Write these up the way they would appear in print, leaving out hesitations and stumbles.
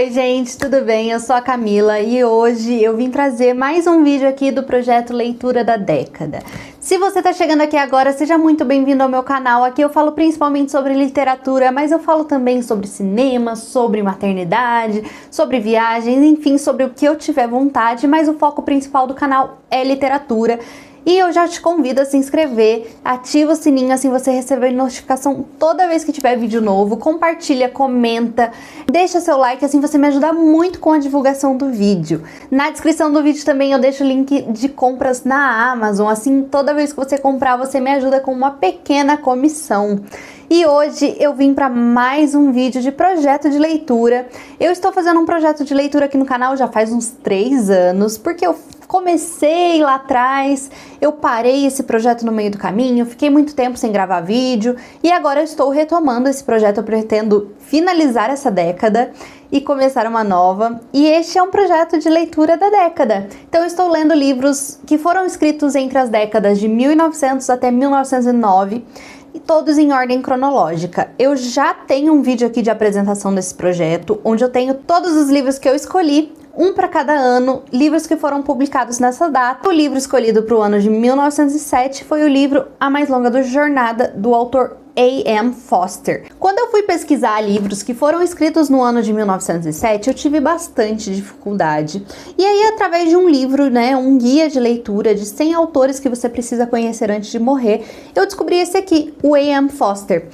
Oi gente, tudo bem? Eu sou a Camila e hoje eu vim trazer mais um vídeo aqui do projeto Leitura da Década. Se você está chegando aqui agora, seja muito bem-vindo ao meu canal. Aqui eu falo principalmente sobre literatura, mas eu falo também sobre cinema, sobre maternidade, sobre viagens, enfim, sobre o que eu tiver vontade, mas o foco principal do canal é literatura. E eu já te convido a se inscrever, ativa o sininho assim você recebe notificação toda vez que tiver vídeo novo, compartilha, comenta, deixa seu like, assim você me ajuda muito com a divulgação do vídeo. Na descrição do vídeo também eu deixo o link de compras na Amazon, assim toda vez que você comprar você me ajuda com uma pequena comissão. E hoje eu vim para mais um vídeo de projeto de leitura. Eu estou fazendo um projeto de leitura aqui no canal já faz uns 3 anos, porque eu comecei lá atrás, eu parei esse projeto no meio do caminho, fiquei muito tempo sem gravar vídeo e agora eu estou retomando esse projeto. Eu pretendo finalizar essa década e começar uma nova, e este é um projeto de leitura da década. Então eu estou lendo livros que foram escritos entre as décadas de 1900 até 1909, e todos em ordem cronológica. Eu já tenho um vídeo aqui de apresentação desse projeto, onde eu tenho todos os livros que eu escolhi, um para cada ano, livros que foram publicados nessa data. O livro escolhido para o ano de 1907 foi o livro A Mais Longa do Jornada, do autor A.M. Forster. Quando eu fui pesquisar livros que foram escritos no ano de 1907, eu tive bastante dificuldade. E aí, através de um livro, um guia de leitura de 100 autores que você precisa conhecer antes de morrer, eu descobri esse aqui, o A.M. Forster.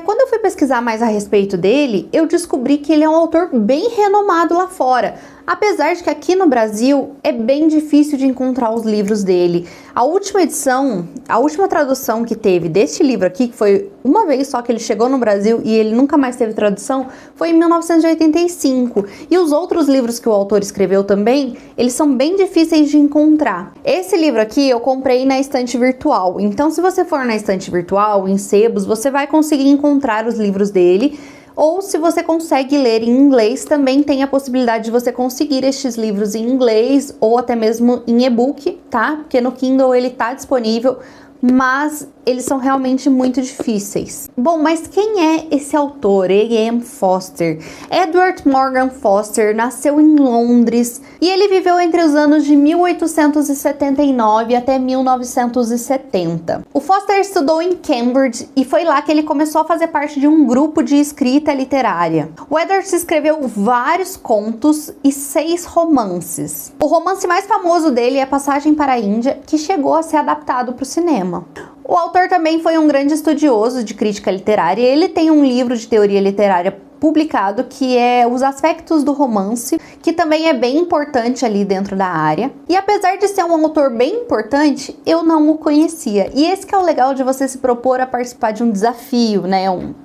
Quando eu fui pesquisar mais a respeito dele, eu descobri que ele é um autor bem renomado lá fora. Apesar de que aqui no Brasil é bem difícil de encontrar os livros dele. A última edição, a última tradução que teve deste livro aqui, que foi uma vez só que ele chegou no Brasil e ele nunca mais teve tradução, foi em 1985. E os outros livros que o autor escreveu também, eles são bem difíceis de encontrar. Esse livro aqui eu comprei na estante virtual. Então, se você for na estante virtual, em sebos, você vai conseguir encontrar os livros dele. Ou se você consegue ler em inglês, também tem a possibilidade de você conseguir estes livros em inglês ou até mesmo em e-book, tá? Porque no Kindle ele tá disponível, mas eles são realmente muito difíceis. Bom, mas quem é esse autor, A.M. Forster? Edward Morgan Foster nasceu em Londres e ele viveu entre os anos de 1879 até 1970. O Foster estudou em Cambridge e foi lá que ele começou a fazer parte de um grupo de escrita literária. O Edward escreveu vários contos e 6 romances. O romance mais famoso dele é Passagem para a Índia, que chegou a ser adaptado para o cinema. O autor também foi um grande estudioso de crítica literária. Ele tem um livro de teoria literária publicado que é Os Aspectos do Romance, que também é bem importante ali dentro da área. E apesar de ser um autor bem importante, eu não o conhecia. E esse que é o legal de você se propor a participar de um desafio,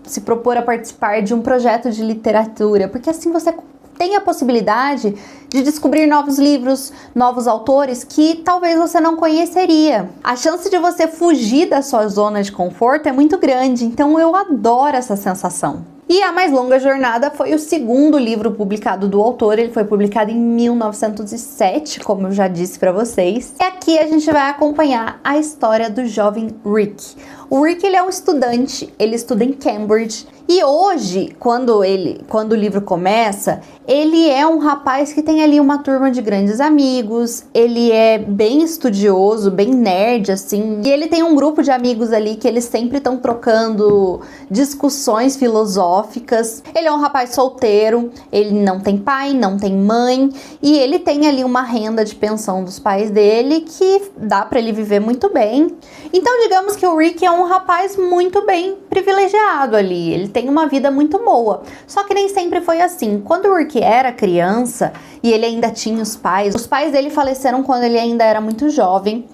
se propor a participar de um projeto de literatura, porque assim você tem a possibilidade de descobrir novos livros, novos autores que talvez você não conheceria. A chance de você fugir da sua zona de conforto é muito grande, então eu adoro essa sensação. E A Mais Longa Jornada foi o segundo livro publicado do autor. Ele foi publicado em 1907, como eu já disse para vocês. E aqui a gente vai acompanhar a história do jovem Rick. O Rick, ele é um estudante, ele estuda em Cambridge. E hoje, quando o livro começa, ele é um rapaz que tem ali uma turma de grandes amigos, ele é bem estudioso, bem nerd, assim, e ele tem um grupo de amigos ali que eles sempre estão trocando discussões filosóficas. Ele é um rapaz solteiro, ele não tem pai, não tem mãe, e ele tem ali uma renda de pensão dos pais dele que dá para ele viver muito bem. Então, digamos que o Rick é um rapaz muito bem privilegiado ali, ele tem uma vida muito boa. Só que nem sempre foi assim. Quando o Rick era criança e ele ainda tinha os pais dele faleceram quando ele ainda era muito jovem,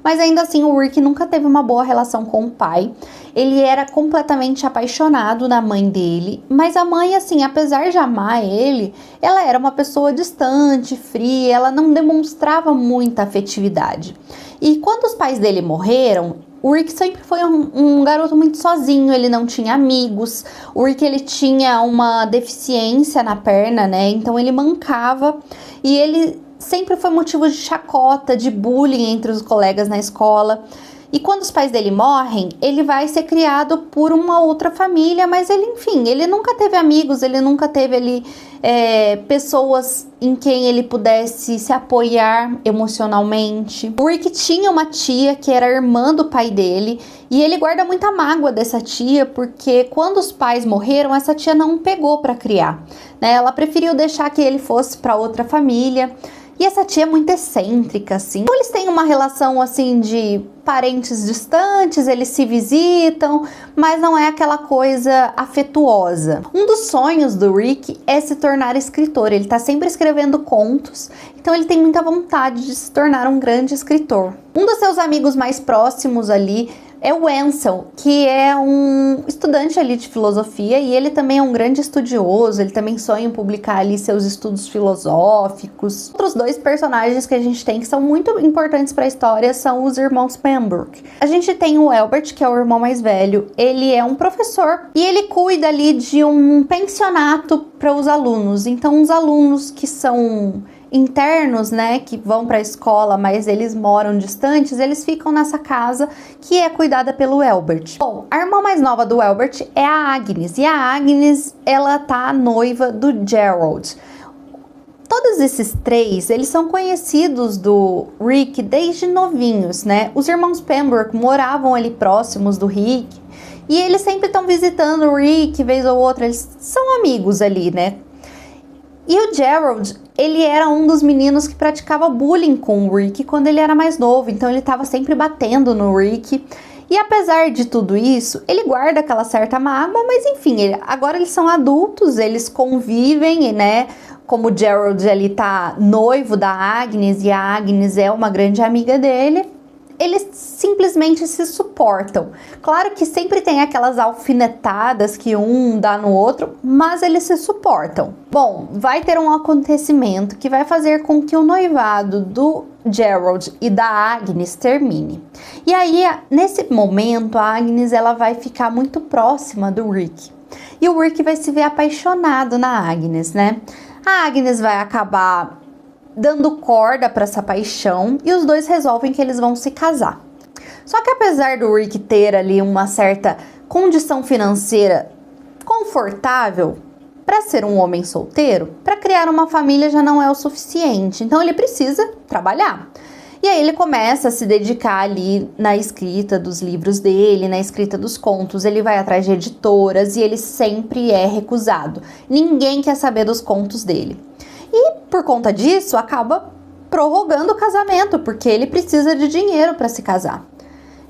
mas ainda assim o Rick nunca teve uma boa relação com o pai. Ele era completamente apaixonado na mãe dele, mas a mãe, assim, apesar de amar ele, ela era uma pessoa distante, fria, ela não demonstrava muita afetividade. E quando os pais dele morreram, o Rick sempre foi um garoto muito sozinho, ele não tinha amigos. O Rick, ele tinha uma deficiência na perna, então ele mancava e ele sempre foi motivo de chacota, de bullying entre os colegas na escola. E quando os pais dele morrem, ele vai ser criado por uma outra família, mas ele, enfim, ele nunca teve amigos, ele nunca teve ali pessoas em quem ele pudesse se apoiar emocionalmente. O Rick tinha uma tia que era irmã do pai dele, e ele guarda muita mágoa dessa tia, porque quando os pais morreram, essa tia não o pegou para criar, né? Ela preferiu deixar que ele fosse para outra família. E essa tia é muito excêntrica, assim. Então, eles têm uma relação, assim, de parentes distantes, eles se visitam, mas não é aquela coisa afetuosa. Um dos sonhos do Rick é se tornar escritor. Ele tá sempre escrevendo contos, então ele tem muita vontade de se tornar um grande escritor. Um dos seus amigos mais próximos ali é o Ansel, que é um estudante ali de filosofia, e ele também é um grande estudioso, ele também sonha em publicar ali seus estudos filosóficos. Outros dois personagens que a gente tem que são muito importantes para a história são os irmãos Pembroke. A gente tem o Albert, que é o irmão mais velho, ele é um professor e ele cuida ali de um pensionato para os alunos. Então, os alunos que são internos, né, que vão para a escola, mas eles moram distantes, eles ficam nessa casa que é cuidada pelo Albert. Bom, a irmã mais nova do Albert é a Agnes, e a Agnes, ela tá noiva do Gerald. Todos esses três, eles são conhecidos do Rick desde novinhos, né? Os irmãos Pembroke moravam ali próximos do Rick, e eles sempre estão visitando o Rick, vez ou outra, eles são amigos ali, né? E o Gerald, ele era um dos meninos que praticava bullying com o Rick quando ele era mais novo, então ele estava sempre batendo no Rick. E apesar de tudo isso, ele guarda aquela certa mágoa, mas enfim, agora eles são adultos, eles convivem, né? Como o Gerald ali tá noivo da Agnes e a Agnes é uma grande amiga dele, eles simplesmente se suportam. Claro que sempre tem aquelas alfinetadas que um dá no outro, mas eles se suportam. Bom, vai ter um acontecimento que vai fazer com que o noivado do Gerald e da Agnes termine. E aí, nesse momento, a Agnes ela vai ficar muito próxima do Rick. E o Rick vai se ver apaixonado na Agnes, né? A Agnes vai acabar dando corda para essa paixão e os dois resolvem que eles vão se casar. Só que apesar do Rick ter ali uma certa condição financeira confortável para ser um homem solteiro, para criar uma família já não é o suficiente, então ele precisa trabalhar. E aí ele começa a se dedicar ali na escrita dos livros dele, na escrita dos contos, ele vai atrás de editoras e ele sempre é recusado. Ninguém quer saber dos contos dele. E por conta disso, acaba prorrogando o casamento, porque ele precisa de dinheiro para se casar.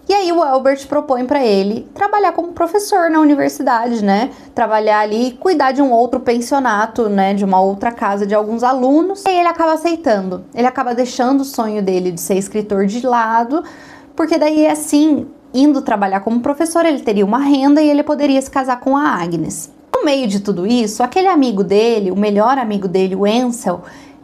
E aí o Albert propõe para ele trabalhar como professor na universidade, né? Trabalhar ali, cuidar de um outro pensionato, né? De uma outra casa de alguns alunos. E aí ele acaba aceitando. Ele acaba deixando o sonho dele de ser escritor de lado, porque daí assim, indo trabalhar como professor, ele teria uma renda e ele poderia se casar com a Agnes. No meio de tudo isso, aquele amigo dele, o melhor amigo dele, o Ansel,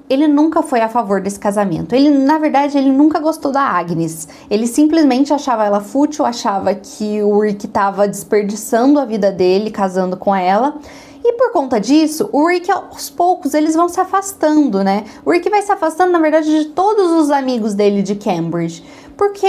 ele nunca foi a favor desse casamento. Ele, na verdade, ele nunca gostou da Agnes. Ele simplesmente achava ela fútil, achava que o Rick estava desperdiçando a vida dele casando com ela. E por conta disso, o Rick, aos poucos, eles vão se afastando, né? O Rick vai se afastando, na verdade, de todos os amigos dele de Cambridge. Porque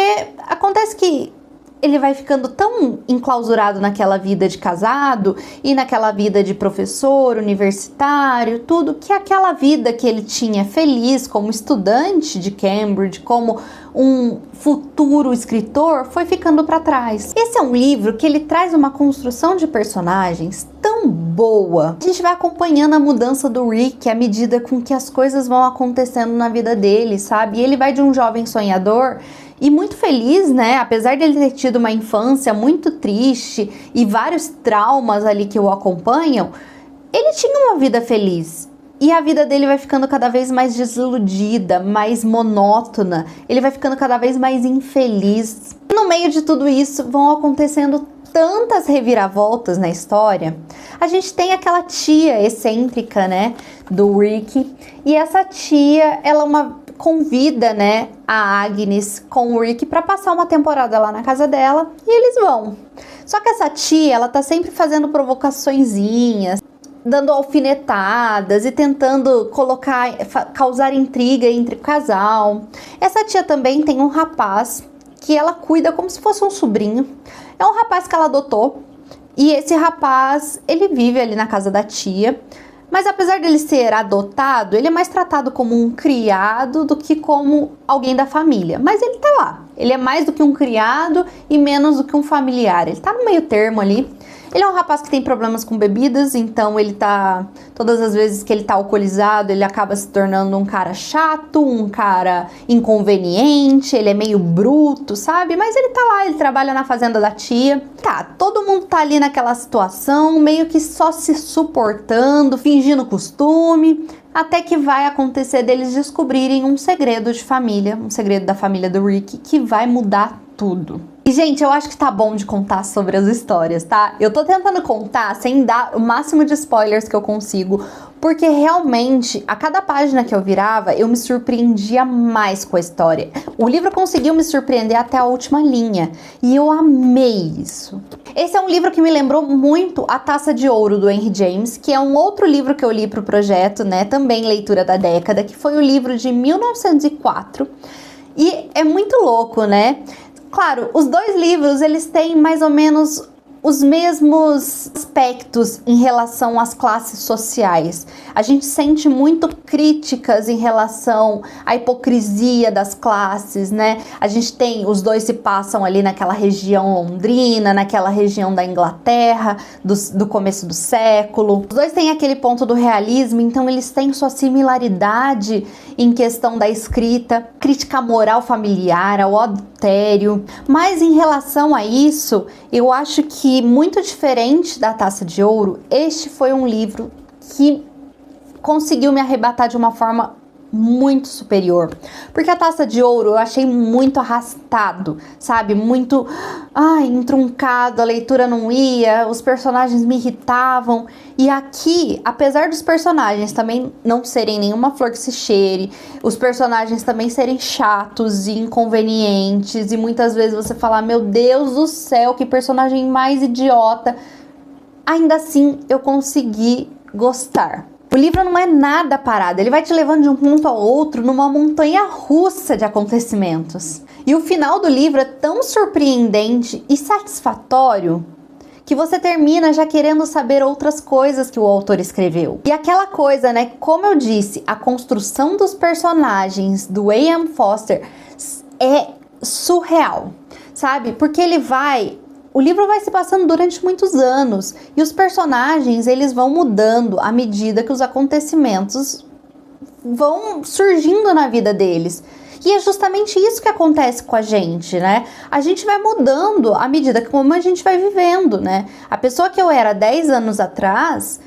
acontece que ele vai ficando tão enclausurado naquela vida de casado e naquela vida de professor, universitário, tudo, que aquela vida que ele tinha feliz como estudante de Cambridge, como um futuro escritor, foi ficando para trás. Esse é um livro que ele traz uma construção de personagens tão boa. A gente vai acompanhando a mudança do Rick à medida com que as coisas vão acontecendo na vida dele, sabe? E ele vai de um jovem sonhador e muito feliz, né? Apesar de ele ter tido uma infância muito triste e vários traumas ali que o acompanham, ele tinha uma vida feliz. E a vida dele vai ficando cada vez mais desiludida, mais monótona. Ele vai ficando cada vez mais infeliz. E no meio de tudo isso vão acontecendo tantas reviravoltas na história. A gente tem aquela tia excêntrica, né, do Rick. E essa tia, ela convida, né, a Agnes com o Rick para passar uma temporada lá na casa dela. E eles vão. Só que essa tia, ela tá sempre fazendo provocaçõezinhas, dando alfinetadas e tentando causar intriga entre o casal. Essa tia também tem um rapaz que ela cuida como se fosse um sobrinho. É um rapaz que ela adotou, e esse rapaz, ele vive ali na casa da tia, mas apesar dele ser adotado, ele é mais tratado como um criado do que como alguém da família. Mas ele tá lá, ele é mais do que um criado e menos do que um familiar, ele tá no meio termo ali. Ele é um rapaz que tem problemas com bebidas, então ele tá... Todas as vezes que ele tá alcoolizado, ele acaba se tornando um cara chato, um cara inconveniente, ele é meio bruto, sabe? Mas ele tá lá, ele trabalha na fazenda da tia. Tá, todo mundo tá ali naquela situação, meio que só se suportando, fingindo costume, até que vai acontecer deles descobrirem um segredo de família, um segredo da família do Rick, que vai mudar tudo. E, gente, eu acho que tá bom de contar sobre as histórias, tá? Eu tô tentando contar sem dar o máximo de spoilers que eu consigo, porque realmente, a cada página que eu virava, eu me surpreendia mais com a história. O livro conseguiu me surpreender até a última linha, e eu amei isso. Esse é um livro que me lembrou muito A Taça de Ouro, do Henry James, que é um outro livro que eu li pro projeto, né? Também leitura da década, que foi o livro de 1904. E é muito louco, né? Claro, os dois livros, eles têm mais ou menos os mesmos aspectos em relação às classes sociais. A gente sente muito críticas em relação à hipocrisia das classes, né? A gente tem, os dois se passam ali naquela região londrina, naquela região da Inglaterra, do começo do século. Os dois têm aquele ponto do realismo, então eles têm sua similaridade em questão da escrita, crítica à moral familiar, ao adultério. Mas em relação a isso, eu acho que muito diferente da Taça de Ouro, este foi um livro que conseguiu me arrebatar de uma forma muito superior. Porque a Taça de Ouro eu achei muito arrastado, sabe? Muito entruncado, a leitura não ia, os personagens me irritavam. E aqui, apesar dos personagens também não serem nenhuma flor que se cheire, os personagens também serem chatos e inconvenientes, e muitas vezes você falar, meu Deus do céu, que personagem mais idiota, ainda assim eu consegui gostar. O livro não é nada parado, ele vai te levando de um ponto ao outro numa montanha russa de acontecimentos. E o final do livro é tão surpreendente e satisfatório que você termina já querendo saber outras coisas que o autor escreveu. E aquela coisa, né, como eu disse, a construção dos personagens do A.M. Forster é surreal, sabe? Porque o livro vai se passando durante muitos anos e os personagens, eles vão mudando à medida que os acontecimentos vão surgindo na vida deles. E é justamente isso que acontece com a gente, né? A gente vai mudando à medida que como a gente vai vivendo, né? A pessoa que eu era 10 anos atrás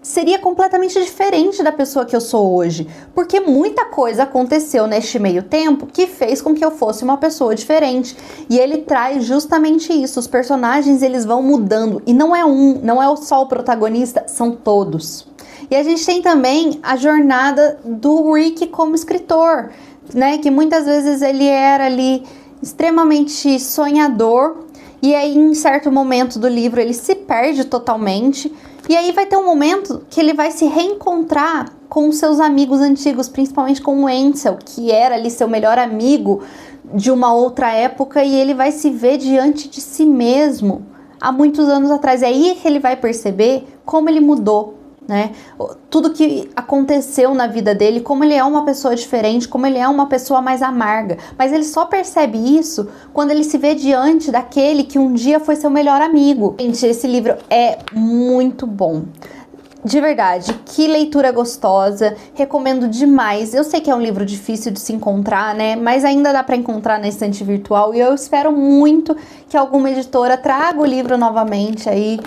seria completamente diferente da pessoa que eu sou hoje, porque muita coisa aconteceu neste meio tempo que fez com que eu fosse uma pessoa diferente. E ele traz justamente isso, os personagens eles vão mudando, e não é só o protagonista, são todos. E a gente tem também a jornada do Rick como escritor, né, que muitas vezes ele era ali extremamente sonhador, e aí em certo momento do livro ele se perde totalmente. E aí vai ter um momento que ele vai se reencontrar com os seus amigos antigos, principalmente com o Ansel, que era ali seu melhor amigo de uma outra época, e ele vai se ver diante de si mesmo há muitos anos atrás. É aí que ele vai perceber como ele mudou, né? Tudo que aconteceu na vida dele, como ele é uma pessoa diferente, como ele é uma pessoa mais amarga. Mas ele só percebe isso quando ele se vê diante daquele que um dia foi seu melhor amigo. Gente, esse livro é muito bom. De verdade, que leitura gostosa, recomendo demais. Eu sei que é um livro difícil de se encontrar, né? Mas ainda dá para encontrar na estante virtual, e eu espero muito que alguma editora traga o livro novamente aí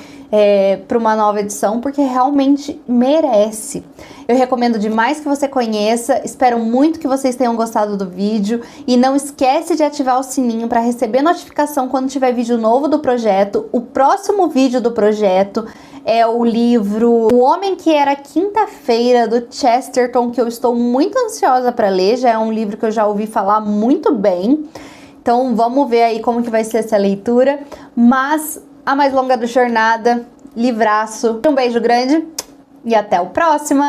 para uma nova edição, porque realmente merece. Eu recomendo demais que você conheça, espero muito que vocês tenham gostado do vídeo, e não esquece de ativar o sininho para receber notificação quando tiver vídeo novo do projeto. O próximo vídeo do projeto é o livro O Homem que Era Quinta-feira, do Chesterton, que eu estou muito ansiosa para ler. Já é um livro que eu já ouvi falar muito bem, então vamos ver aí como que vai ser essa leitura. Mas a mais longa da jornada, livraço. Um beijo grande e até o próximo!